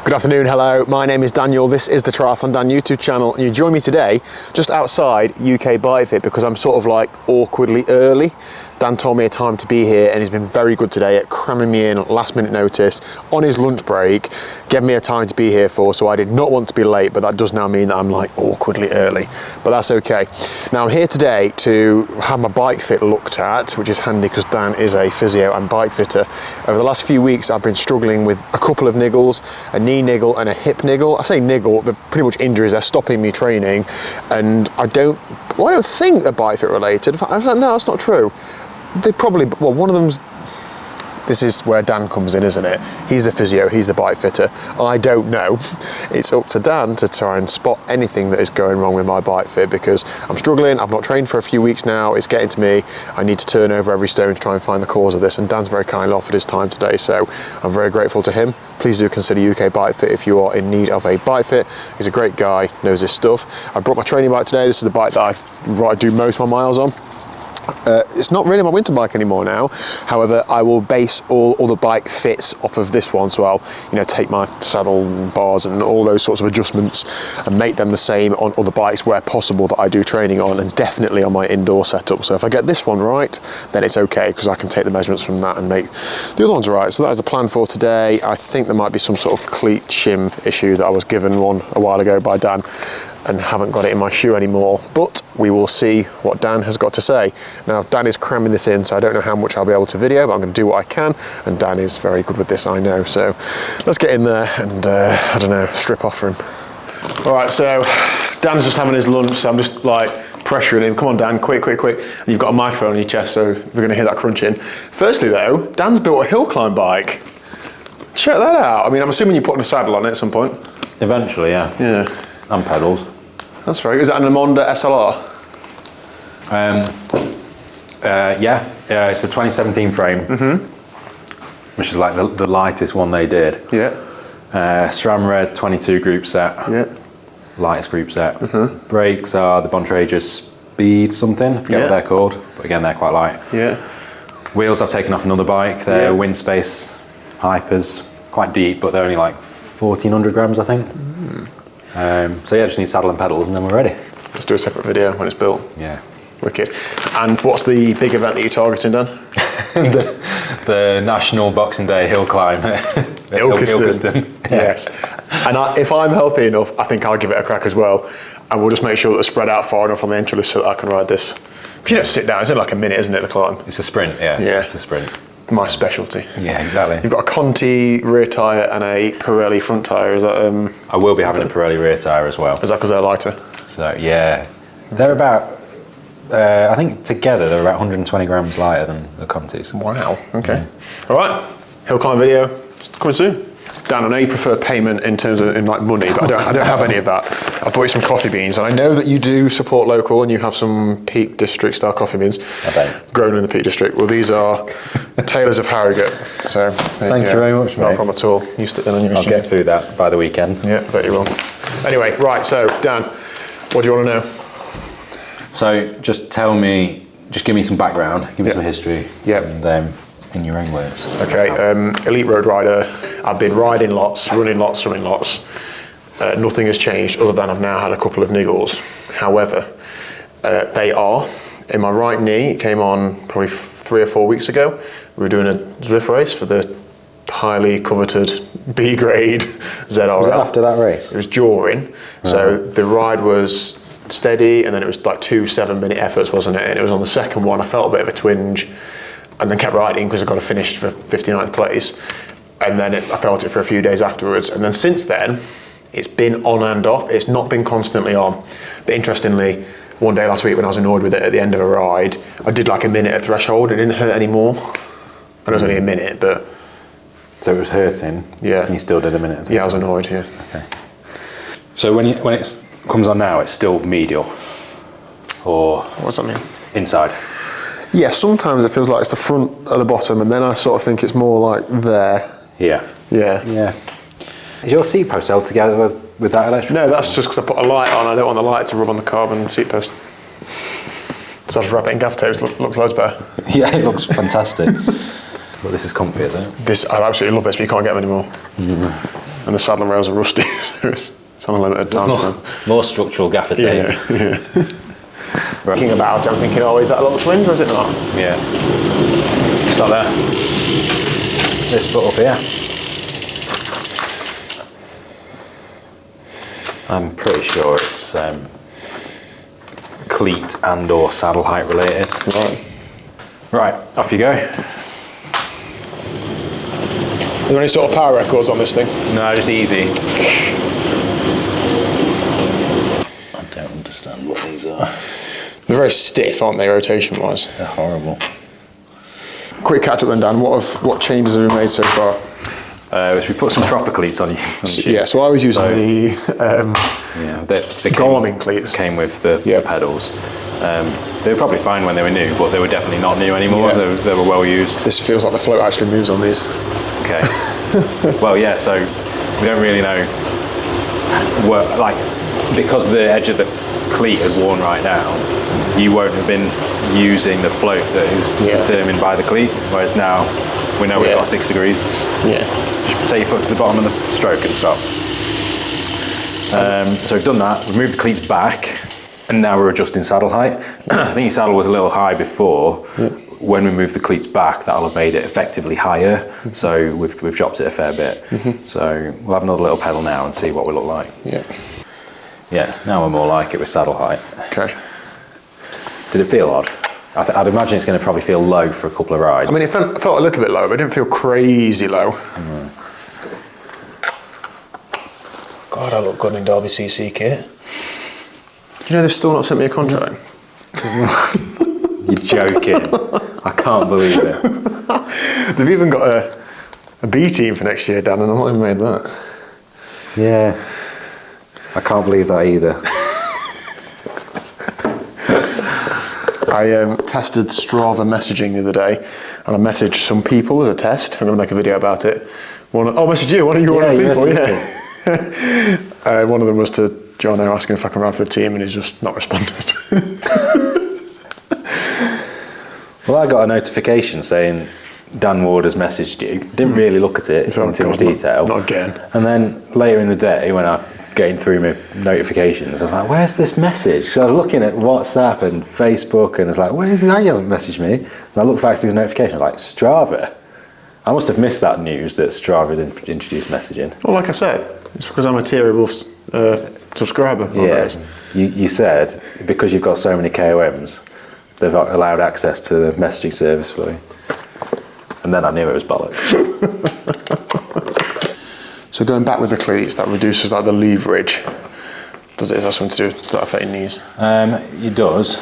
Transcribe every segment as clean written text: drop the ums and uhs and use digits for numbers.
Good afternoon, hello, my name is Daniel, this is the TriathlonDan YouTube channel, and you join me today just outside UK Bike Fit because I'm sort of like awkwardly early. Dan told me a time to be here and he's been very good today at cramming me in last minute notice on his lunch break, gave me a time to be here for, so I did not want to be late, but that does now mean that I'm like awkwardly early, but that's okay. Now I'm here today to have my bike fit looked at, which is handy because Dan is a physio and bike fitter. Over the last few weeks I've been struggling with a couple of niggles, a knee niggle and a hip niggle. I say niggle, they're pretty much injuries, they're stopping me training, and I don't think they're bike fit related. In fact, I don't know, that's not true. They probably, well, one of them's, this is where Dan comes in, isn't it? He's the physio, he's the bike fitter. I don't know. It's up to Dan to try and spot anything that is going wrong with my bike fit because I'm struggling, I've not trained for a few weeks now, it's getting to me, I need to turn over every stone to try and find the cause of this, and Dan's very kindly offered his time today, so I'm very grateful to him. Please do consider UK Bike Fit if you are in need of a bike fit. He's a great guy, knows his stuff. I brought my training bike today, this is the bike that I do most of my miles on. It's not really my winter bike anymore now. However, I will base all the bike fits off of this one. So I'll, take my saddle bars and all those sorts of adjustments and make them the same on other bikes where possible that I do training on, and definitely on my indoor setup. So if I get this one right, then it's okay because I can take the measurements from that and make the other ones right. So that is the plan for today. I think there might be some sort of cleat shim issue that I was given one a while ago by Dan and haven't got it in my shoe anymore, but we will see what Dan has got to say. Now, Dan is cramming this in, so I don't know how much I'll be able to video, but I'm gonna do what I can, and Dan is very good with this, I know. So let's get in there and, I don't know, strip off for him. All right, so Dan's just having his lunch, so I'm just like pressuring him. Come on, Dan, quick. And you've got a microphone on your chest, so we're gonna hear that crunching. Firstly though, Dan's built a hill climb bike. Check that out. I mean, I'm assuming you're putting a saddle on it at some point. Eventually, yeah. Yeah. And pedals. That's very good. Is that an Amonda SLR? Yeah, it's a 2017 frame, which is like the lightest one they did. Yeah. SRAM Red 22 group set. Yeah. Lightest group set. Brakes are the Bontrager Speed something, I forget what they're called, but again, they're quite light. Yeah. Wheels I've taken off another bike, they're Windspace Hypers, quite deep, but they're only like 1,400 grams, I think. So yeah, just need saddle and pedals and then we're ready. Let's do a separate video when it's built. Yeah. Wicked. And what's the big event that you're targeting, Dan? the National Boxing Day hill climb. Ilkeston. Yes. And if I'm healthy enough, I think I'll give it a crack as well. And we'll just make sure that it's spread out far enough on the entry list so that I can ride this. Because you don't sit down, it's only like a minute, isn't it, the climb? It's a sprint, yeah. Yeah. It's a sprint. My specialty. Yeah, exactly. You've got a Conti rear tyre and a Pirelli front tyre, is that? I will be having a Pirelli rear tyre as well. Is that because they're lighter? So yeah, they're about, I think together they're about 120 grams lighter than the Contis. Wow, okay. Yeah. All right, hill climb video, coming soon. Dan, I know you prefer payment in terms of like money, but I don't have any of that. I bought you some coffee beans, and I know that you do support local, and you have some Peak District style coffee beans grown in the Peak District. Well, these are Taylors of Harrogate. So thank you very much, mate. No problem at all. You stick them on your machine. I'll get through that by the weekend. Yeah, I bet you will. Anyway, right. So Dan, what do you want to know? So just give me some background, give me some history, and in your own words. Okay, elite road rider. I've been riding lots, running lots, swimming lots. Nothing has changed other than I've now had a couple of niggles. However, they are in my right knee. It came on probably 3 or 4 weeks ago. We were doing a Zwift race for the highly coveted B grade ZRL. Was it after that race? It was during. So the ride was steady, and then it was like 2 7-minute efforts, wasn't it? And it was on the second one, I felt a bit of a twinge, and then kept riding because I got to finish for 59th place. And then I felt it for a few days afterwards. And then since then, it's been on and off. It's not been constantly on. But interestingly, one day last week when I was annoyed with it at the end of a ride, I did like a minute at threshold. It didn't hurt anymore. And it was only a minute, but... So it was hurting? Yeah. And you still did a minute at threshold? Yeah, I was annoyed, yeah. Okay. So when it comes on now, it's still medial? Or... What does that mean? Inside? Yeah, sometimes it feels like it's the front at the bottom, and then I sort of think it's more like there. Yeah. Yeah. Yeah. Is your seat post held together with that electric? No, that's just because I put a light on. I don't want the light to rub on the carbon seat post. So I just wrap it in gaff tapes. Looks loads better. Yeah, it looks fantastic. Well, this is comfy, isn't it? I absolutely love this, but you can't get them anymore. and the saddle rails are rusty, so it's on a limited time. More structural gaffer tape. Yeah. Thinking about it, I'm thinking, oh, is that a little twinge or is it not? Yeah. Start there. This foot up here. I'm pretty sure it's cleat and or saddle height related. Right, off you go. Are there any sort of power records on this thing? No, just easy. I don't understand what these are. They're very stiff, aren't they, rotation-wise? They're horrible. Quick catch up then, Dan. What changes have we made so far? We put some proper cleats on you. Yeah, so I was using the they Garmin cleats. Came with the pedals. They were probably fine when they were new, but they were definitely not new anymore. Yeah. They were well used. This feels like the float actually moves on these. Okay. Well, yeah. So we don't really know because the edge of the cleat had worn right down. You won't have been using the float that is determined by the cleat, whereas now we know we've got 6 degrees. Yeah. Just take your foot to the bottom of the stroke and stop. So we've done that. We've moved the cleats back, and now we're adjusting saddle height. I think your saddle was a little high before. Yeah. When we move the cleats back, that'll have made it effectively higher. Mm-hmm. So we've dropped it a fair bit. Mm-hmm. So we'll have another little pedal now and see what we look like. Yeah. Yeah. Now we're more like it with saddle height. Okay. Did it feel odd? I'd imagine it's going to probably feel low for a couple of rides. I mean, it felt a little bit low, but it didn't feel crazy low. Mm. God, I look good in Derby CC kit. Do you know they've still not sent me a contract? You're joking. I can't believe it. They've even got a B team for next year, Dan, and I've not even made that. Yeah. I can't believe that either. I tested Strava messaging the other day, and I messaged some people as a test. I'm going to make a video about it. Messaged you. One of you one of the people, yeah. One of them was to Jono asking if I can ride for the team, and he's just not responded. Well, I got a notification saying Dan Ward has messaged you. Didn't really look at it in too much detail. Not again. And then later in the day, when I getting through my notifications, I was like, where's this message? So I was looking at WhatsApp and Facebook, and it's like, where's he? He hasn't messaged me. And I looked back through the notification, I was like, Strava. I must have missed that news that Strava had introduced messaging. Well, like I said, it's because I'm a tier above subscriber. Yeah, you said because you've got so many KOMs, they've allowed access to the messaging service for you. And then I knew it was bollocks. So going back with the cleats, that reduces like the leverage. Does it? Is that something to do with that affecting knees? It does.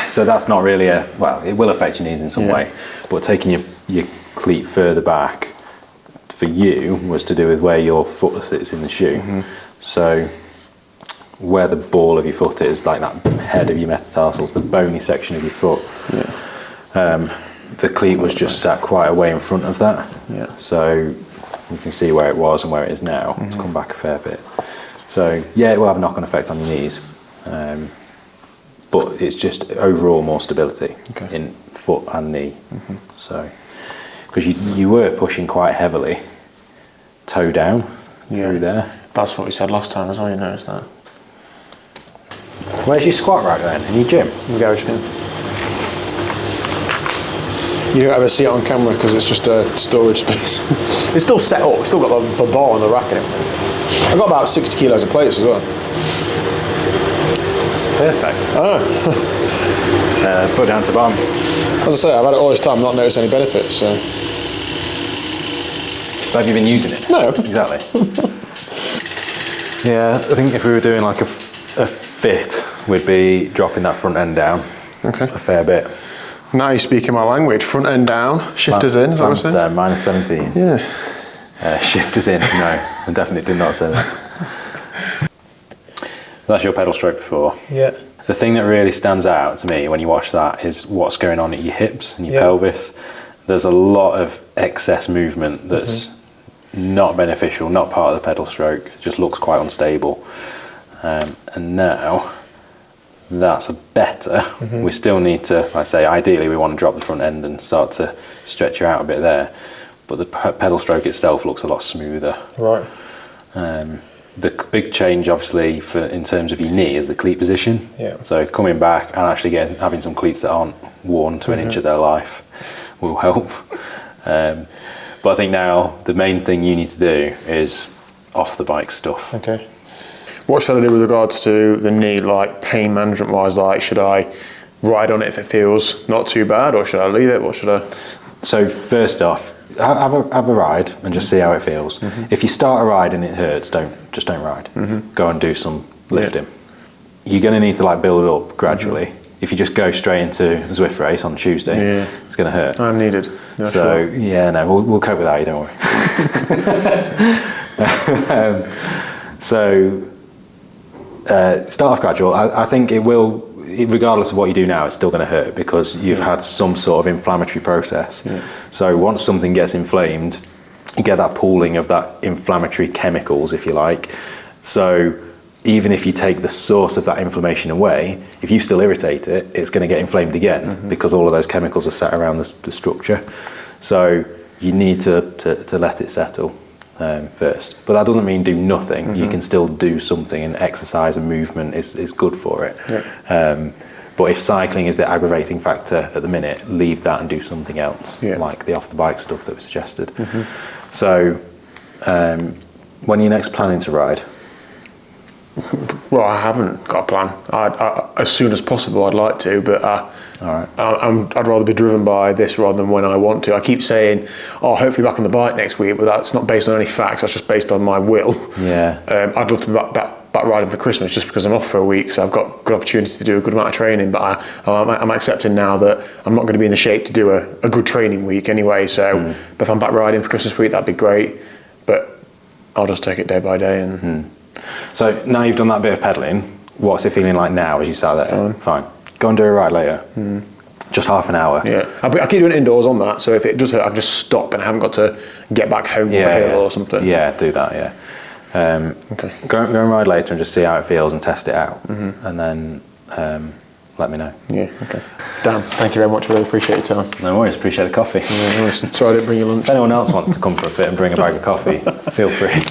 So that's not really it will affect your knees in some way, but taking your cleat further back for you was to do with where your foot sits in the shoe. Mm-hmm. So where the ball of your foot is, like that head of your metatarsals, the bony section of your foot. Yeah. The cleat was just sat quite a way in front of that. Yeah. So you can see where it was and where it is now. Mm-hmm. It's come back a fair bit. So yeah, it will have a knock-on effect on your knees. But it's just overall more stability in foot and knee. Mm-hmm. So, because you were pushing quite heavily, toe down through there. That's what we said last time as well, you noticed that. Where's your squat rack then? In your gym? In the garage gym. You don't ever see it on camera because it's just a storage space. It's still set up, it's still got the bar and the rack and everything. I've got about 60 kilos of plates as well. Perfect. Put it down to the bottom. As I say, I've had it all this time, not noticed any benefits. So have you been using it? No. Exactly. Yeah, I think if we were doing like a fit, we'd be dropping that front end down a fair bit. Now you're speaking my language. Front end down, shifters in. Slams down, minus 17. Yeah. Shifters in. No, I definitely did not say that. That's your pedal stroke before. Yeah. The thing that really stands out to me when you watch that is what's going on at your hips and your pelvis. There's a lot of excess movement that's not beneficial, not part of the pedal stroke. It just looks quite unstable. And now that's better. Mm-hmm. We still need to, like I say, ideally we want to drop the front end and start to stretch you out a bit there. but the pedal stroke itself looks a lot smoother. Right. The big change, obviously, in terms of your knee is the cleat position. Yeah. So coming back and actually having some cleats that aren't worn to an inch of their life will help. But I think now the main thing you need to do is off the bike stuff. Okay. What should I do with regards to the knee, like pain management wise? Like, should I ride on it if it feels not too bad, or should I leave it? What should I? So first off, have a ride and just see how it feels. If you start a ride and it hurts, don't ride. Go and do some lifting. You're going to need to like build it up gradually. If you just go straight into a Zwift race on Tuesday, it's going to hurt. I'm needed. No, so sure. yeah, no, we'll cope with that. You don't worry. Start off gradual. I think it will. Regardless of what you do now, it's still going to hurt because you've had some sort of inflammatory process. So once something gets inflamed, you get that pooling of that inflammatory chemicals, if you like. So even if you take the source of that inflammation away, if you still irritate it, it's going to get inflamed again because all of those chemicals are sat around the structure. So you need to let it settle first. But that doesn't mean do nothing. You can still do something, and exercise and movement is good for it. But if cycling is the aggravating factor at the minute, leave that and do something else, like the off-the-bike stuff that was suggested. So when are you next planning to ride? Well, I haven't got a plan. As soon as possible, I'd like to, but I'd rather be driven by this rather than when I want to. I keep saying, hopefully back on the bike next week, but that's not based on any facts. That's just based on my will. I'd love to be back riding for Christmas just because I'm off for a week, so I've got good opportunity to do a good amount of training. But I'm accepting now that I'm not going to be in the shape to do a good training week anyway. So if I'm back riding for Christmas week, that'd be great. But I'll just take it day by day and. So now you've done that bit of pedalling, what's it feeling like now as you sat there? Fine. Go and do a ride later. Just half an hour. Yeah, I keep doing it indoors on that, so if it does hurt, I can just stop and I haven't got to get back home on the hill or something. Yeah, do that, Okay. Go and ride later and just see how it feels and test it out. And then let me know. Yeah, okay. Dan, thank you very much, I really appreciate your time. No worries, appreciate the coffee. No worries. Sorry I didn't bring you lunch. If anyone else wants to come for a fit and bring a bag of coffee, feel free.